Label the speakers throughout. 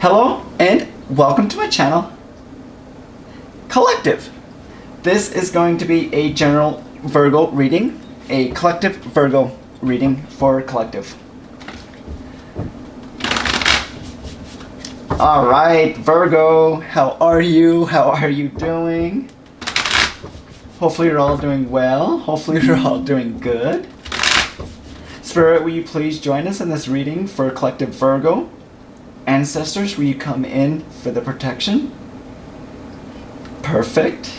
Speaker 1: Hello and welcome to my channel, Collective. This is going to be a general Virgo reading, a collective Virgo reading for Collective. Alright, Virgo, how are you? How are you doing? Hopefully you're all doing well. Hopefully you're all doing good. Spirit, will you please join us in this reading for Collective Virgo? Ancestors, will you come in for the protection? Perfect.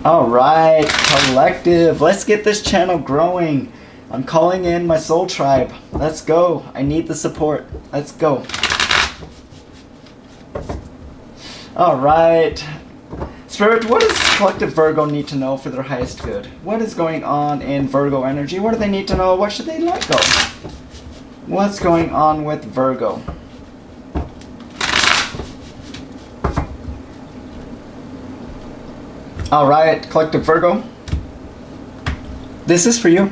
Speaker 1: Alright, Collective, let's get this channel growing. I'm calling in my soul tribe. Let's go. I need the support. Let's go. Alright. Spirit, what does Collective Virgo need to know for their highest good? What is going on in Virgo energy? What do they need to know? What should they let go? What's going on with Virgo? Alright, Collective Virgo. This is for you.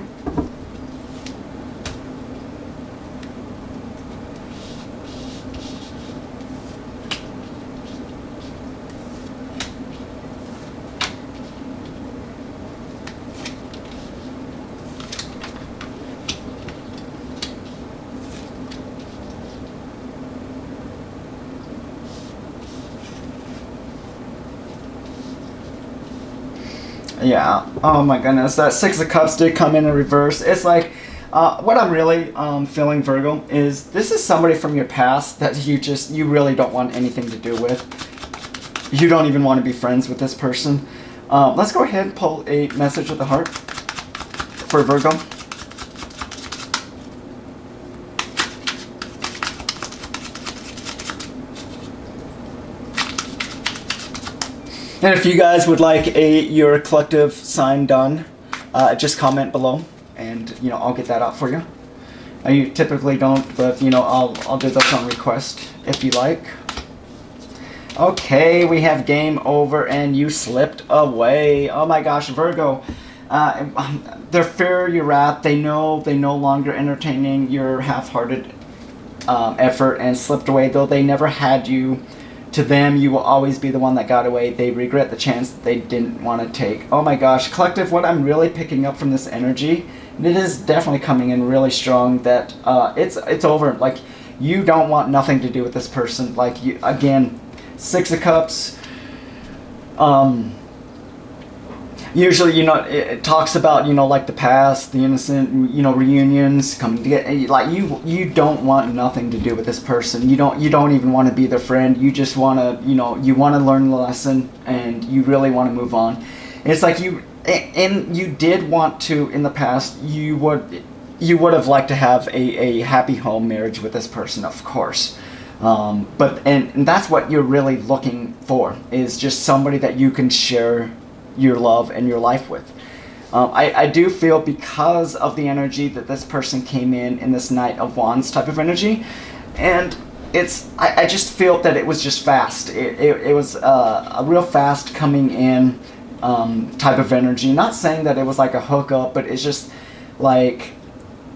Speaker 1: Yeah, oh my goodness, that Six of Cups did come in reverse. It's like, what I'm really feeling, Virgo, is this is somebody from your past that you really don't want anything to do with. You don't even want to be friends with this person. Let's go ahead and pull a message of the heart for Virgo. And if you guys would like your collective sign done, just comment below, and I'll get that out for you. I typically don't, but I'll do those on request if you like. Okay, we have game over, and you slipped away. Oh my gosh, Virgo. They fear your wrath. They know they no longer entertaining your half-hearted effort and slipped away. Though they never had you. To them, you will always be the one that got away. They regret the chance that they didn't want to take. Oh my gosh, Collective, what I'm really picking up from this energy, and it is definitely coming in really strong, that it's over. Like, you don't want nothing to do with this person. Like, you, again, Six of Cups, usually, it talks about, like the past, the innocent, reunions, coming together. Like, you don't want nothing to do with this person. You don't even want to be their friend. You just want to, you want to learn the lesson, and you really want to move on. It's like you did want to, in the past, you would have liked to have a happy home marriage with this person, of course. But that's what you're really looking for, is just somebody that you can share your love and your life with. I do feel, because of the energy that this person came in this Knight of Wands type of energy, and I just feel that it was just fast. It was a real fast coming in type of energy. Not saying that it was like a hookup, but it's just like,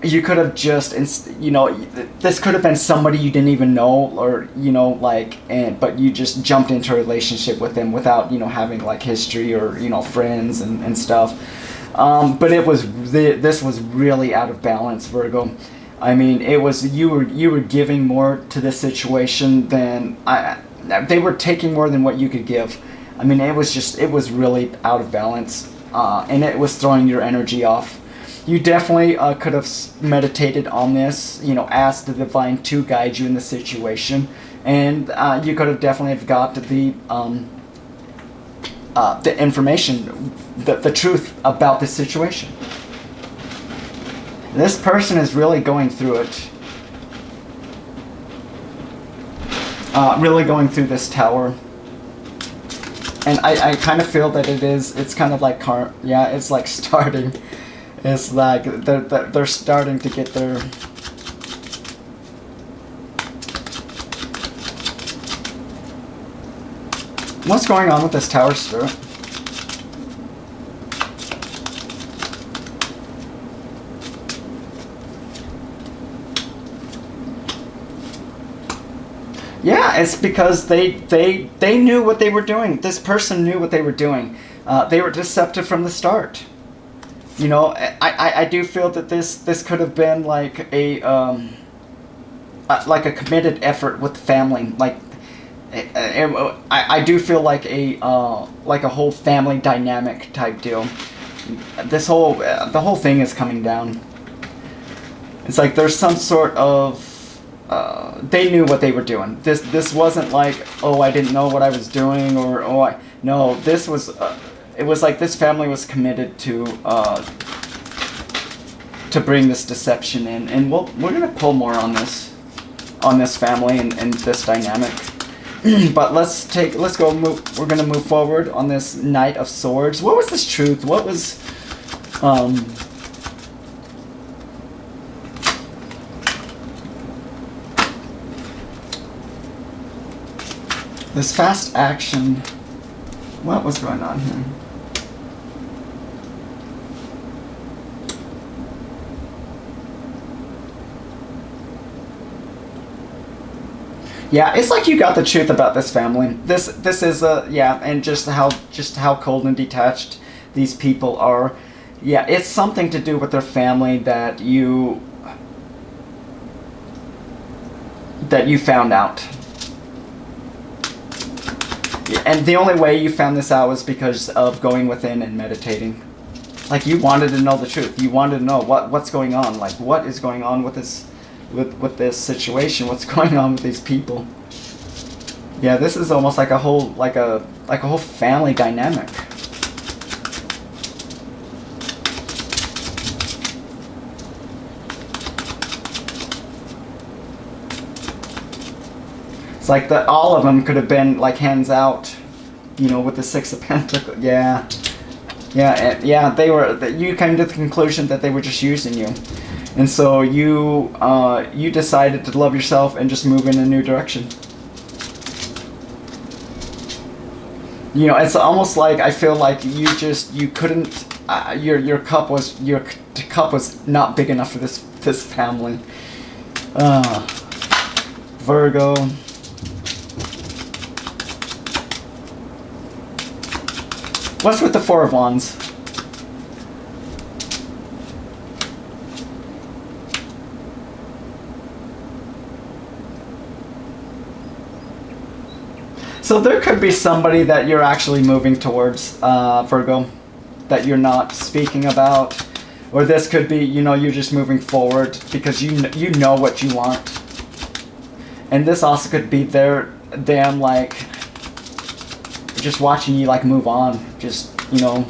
Speaker 1: you could have just, this could have been somebody you didn't even know, or, but you just jumped into a relationship with them without, having like history or, friends and stuff. But this was really out of balance, Virgo. I mean, it was, you were giving more to this situation than, they were taking more than what you could give. I mean, it was really out of balance, and it was throwing your energy off. You definitely could have meditated on this, asked the divine to guide you in the situation, and you could have definitely have got the information, the truth about the situation. This person is really going through it, really going through this tower, and I kind of feel that it's kind of like it's like starting. It's like they're starting to get their... What's going on with this Tower, Spirit? Yeah, it's because they knew what they were doing. This person knew what they were doing. They were deceptive from the start. You know, I do feel that this could have been like a committed effort with the family. I do feel like a whole family dynamic type deal. The whole thing is coming down. It's like there's some sort of they knew what they were doing. This wasn't like, oh, I didn't know what I was doing, or no, this was it was like this family was committed to bring this deception in, and we're gonna pull more on this family and this dynamic. But let's go move. We're gonna move forward on this Knight of Swords. What was this truth? What was this fast action? What was going on here? Yeah, it's like you got the truth about this family. This is and just how cold and detached these people are. Yeah, it's something to do with their family that you found out. And the only way you found this out was because of going within and meditating. Like, you wanted to know the truth. You wanted to know what's going on. Like, what is going on with this this situation? What's going on with these people? Yeah, this is almost like a whole whole family dynamic. It's like all of them could have been like hands out, you know, with the Six of Pentacles. Yeah. They were. You came to the conclusion that they were just using you, and so you decided to love yourself and just move in a new direction. You know, it's almost like I feel like you couldn't. Your cup was not big enough for this family. Virgo. What's with the Four of Wands? So there could be somebody that you're actually moving towards, Virgo, that you're not speaking about. Or this could be, you know, you're just moving forward because you know what you want. And this also could be them like just watching you like move on, just, you know,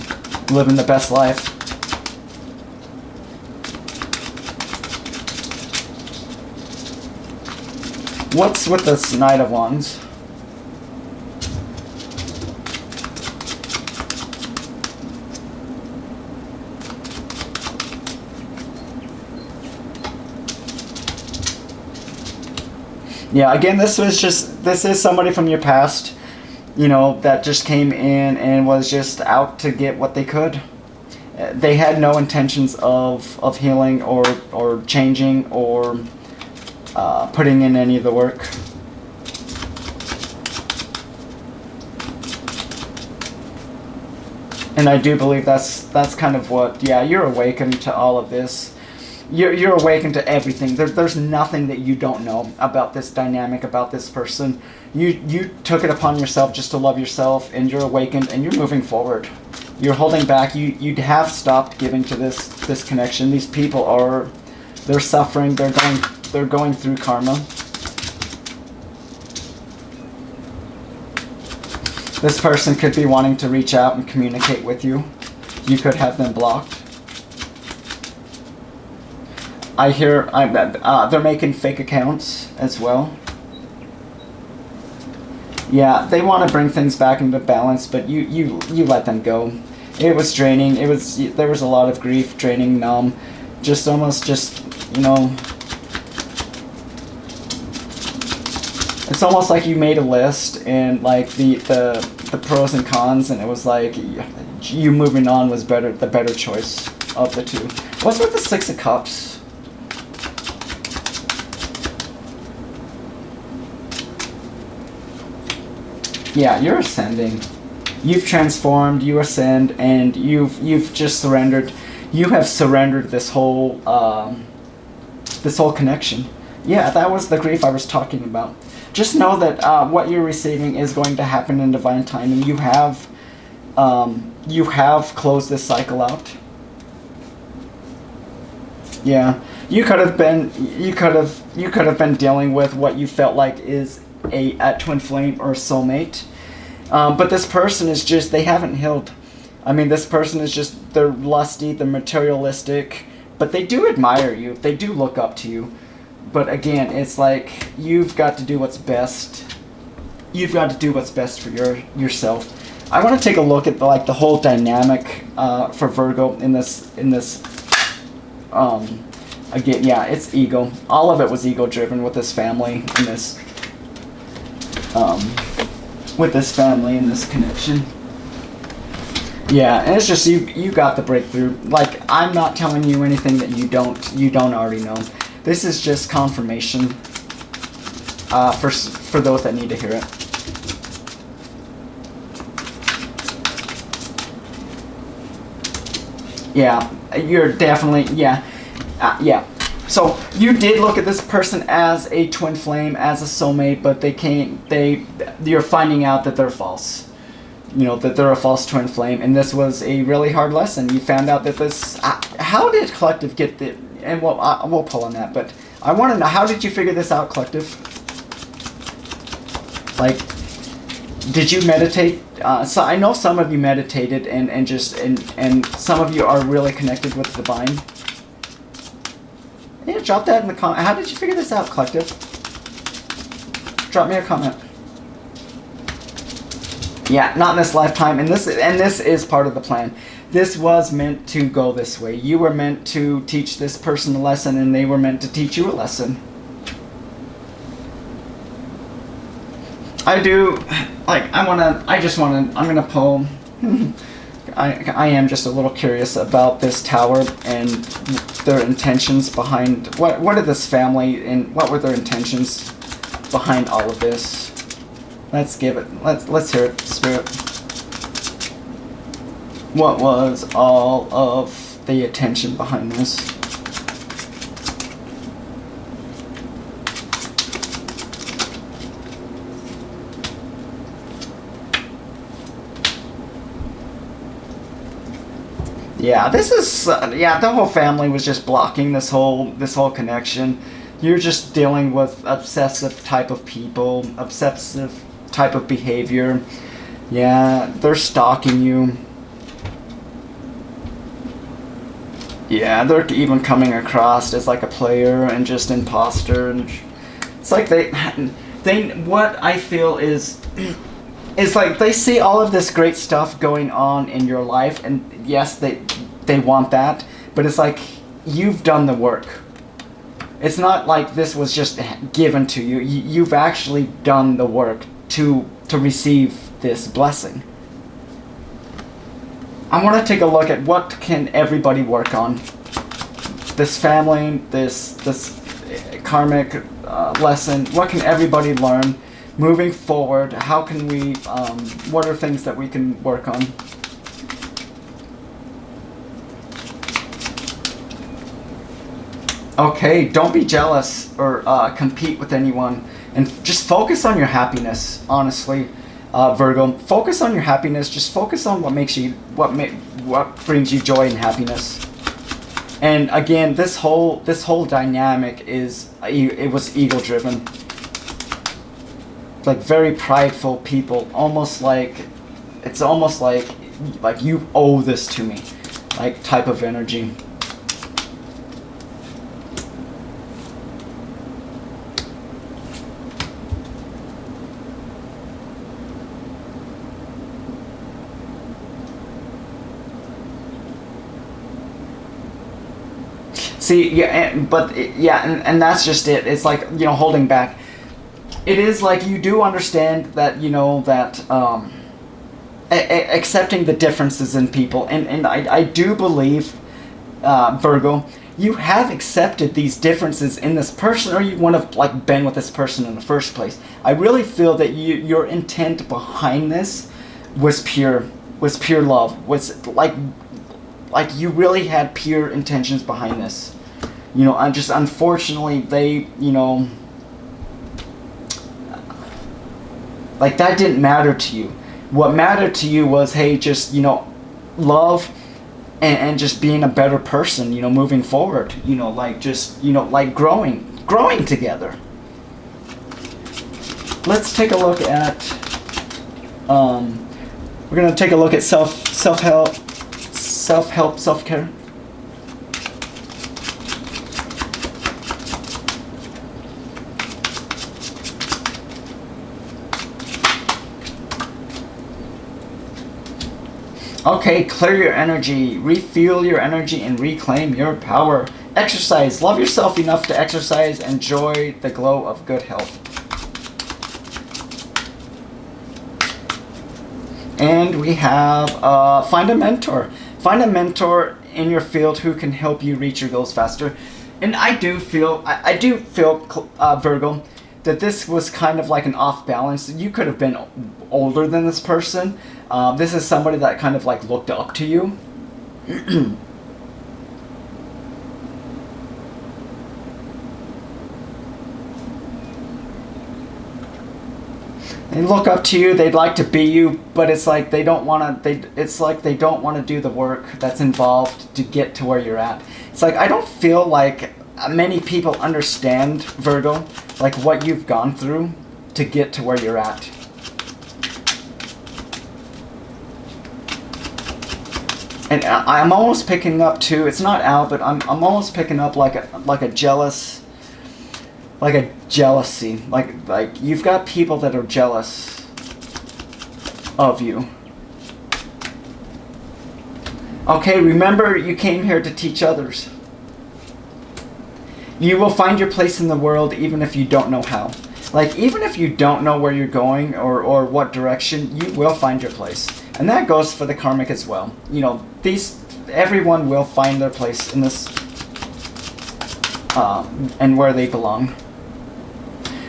Speaker 1: living the best life. What's with this Knight of Wands? Yeah, again, this is somebody from your past, you know, that just came in and was just out to get what they could. They had no intentions of healing or changing or putting in any of the work. And I do believe that's kind of what, yeah, you're awakened to all of this. You're awakened to everything. There's nothing that you don't know about this dynamic, about this person. You took it upon yourself just to love yourself, and you're awakened, and you're moving forward. You're holding back. You have stopped giving to this connection. These people they're suffering. They're going through karma. This person could be wanting to reach out and communicate with you. You could have them blocked. I hear they're making fake accounts as well. Yeah, they want to bring things back into balance, but you let them go. It was draining. There was a lot of grief, draining, numb, just almost you know. It's almost like you made a list and like the pros and cons, and it was like you moving on was the better choice of the two. What's with the Six of Cups? Yeah, you're ascending. You've transformed, you ascend, and you've just surrendered. You have surrendered this whole connection. Yeah, that was the grief I was talking about. Just know that what you're receiving is going to happen in divine timing. You have closed this cycle out. Yeah, you could have been dealing with what you felt like is a twin flame or a soulmate. But this person is just, they haven't healed. I mean, this person is just, they're lusty, they're materialistic, but they do admire you. They do look up to you. But again, it's like, you've got to do what's best. You've got to do what's best for yourself. I want to take a look at the whole dynamic for Virgo in this. Again, yeah, it's ego. All of it was ego driven with this family and this. With this family and this connection. Yeah, and it's just you got the breakthrough. Like, I'm not telling you anything that you don't already know. This is just confirmation for those that need to hear it. Yeah, you're definitely, yeah. So you did look at this person as a twin flame, as a soulmate, but you're finding out that they're false. You know, that they're a false twin flame, and this was a really hard lesson. You found out that this, how did Collective get the, and we'll pull on that, but I want to know, how did you figure this out, Collective? Like, did you meditate? So I know some of you meditated and some of you are really connected with the divine. Yeah, drop that in the comment. How did you figure this out, Collective? Drop me a comment. Yeah, not in this lifetime, and this is part of the plan. This was meant to go this way. You were meant to teach this person a lesson, and they were meant to teach you a lesson. I do, like, I'm gonna pull. I am just a little curious about this tower and their intentions behind what did this family and what were their intentions behind all of this. Let's hear it, Spirit. What was all of the attention behind this? Yeah, this is the whole family was just blocking this whole connection. You're just dealing with obsessive type of people, obsessive type of behavior. Yeah, they're stalking you. Yeah, they're even coming across as like a player and just imposter, and it's like they what I feel is like they see all of this great stuff going on in your life, and yes, they want that, but it's like you've done the work. It's not like this was just given to you. You've actually done the work to receive this blessing. I want to take a look at what can everybody work on. This family, this karmic lesson. What can everybody learn moving forward? How can we? What are things that we can work on? Okay, don't be jealous or compete with anyone, and just focus on your happiness. Honestly, Virgo, focus on your happiness. Just focus on what makes you, what brings you joy and happiness. And again, this whole dynamic it was ego driven. Like very prideful people, almost like you owe this to me, like type of energy. See, yeah, and that's just it. It's like, holding back. It is like you do understand that, that accepting the differences in people. And I do believe, Virgo, you have accepted these differences in this person, or you want to like been with this person in the first place. I really feel that your intent behind this was pure love, was like you really had pure intentions behind this. You know, I just, unfortunately, they, you know, like that didn't matter to you. What mattered to you was, hey, just, you know, love and just being a better person, you know, moving forward, you know, like just, you know, like growing together. Let's take a look at, we're going to take a look at self-help, self-care. Okay, clear your energy, refuel your energy, and reclaim your power. Exercise. Love yourself enough to exercise. Enjoy the glow of good health. And we have find a mentor. Find a mentor in your field who can help you reach your goals faster. And I do feel, Virgo, that this was kind of like an off balance. You could have been older than this person. This is somebody that kind of like looked up to you. They look up to you, they'd like to be you, but it's like they don't want to, it's like they don't want to do the work that's involved to get to where you're at. It's like, I don't feel like many people understand, Virgo, like what you've gone through to get to where you're at. And I'm almost picking up too, it's not out, but I'm almost picking up like a jealousy. Like you've got people that are jealous of you. Okay, remember you came here to teach others. You will find your place in the world even if you don't know how. Like, even if you don't know where you're going or what direction, you will find your place. And that goes for the karmic as well. You know, everyone will find their place in this and where they belong.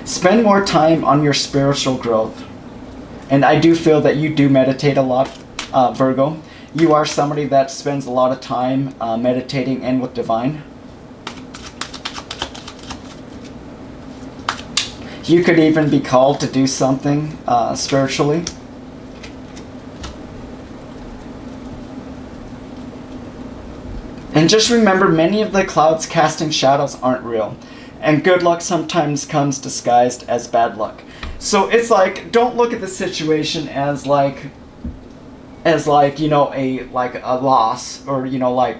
Speaker 1: Spend more time on your spiritual growth. And I do feel that you do meditate a lot, Virgo. You are somebody that spends a lot of time meditating and with divine. You could even be called to do something spiritually. And just remember, many of the clouds casting shadows aren't real. And good luck sometimes comes disguised as bad luck. So it's like, don't look at the situation as like, you know, a loss, or, you know, like,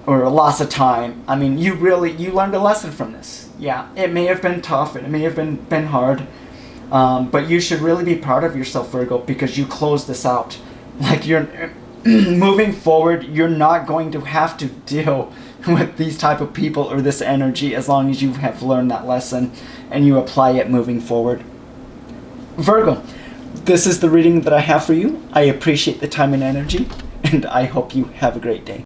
Speaker 1: or a loss of time. I mean, you learned a lesson from this. Yeah, it may have been tough, and it may have been hard, but you should really be proud of yourself, Virgo, because you closed this out. Like, you're moving forward, you're not going to have to deal with these type of people or this energy as long as you have learned that lesson and you apply it moving forward. Virgo, this is the reading that I have for you. I appreciate the time and energy, and I hope you have a great day.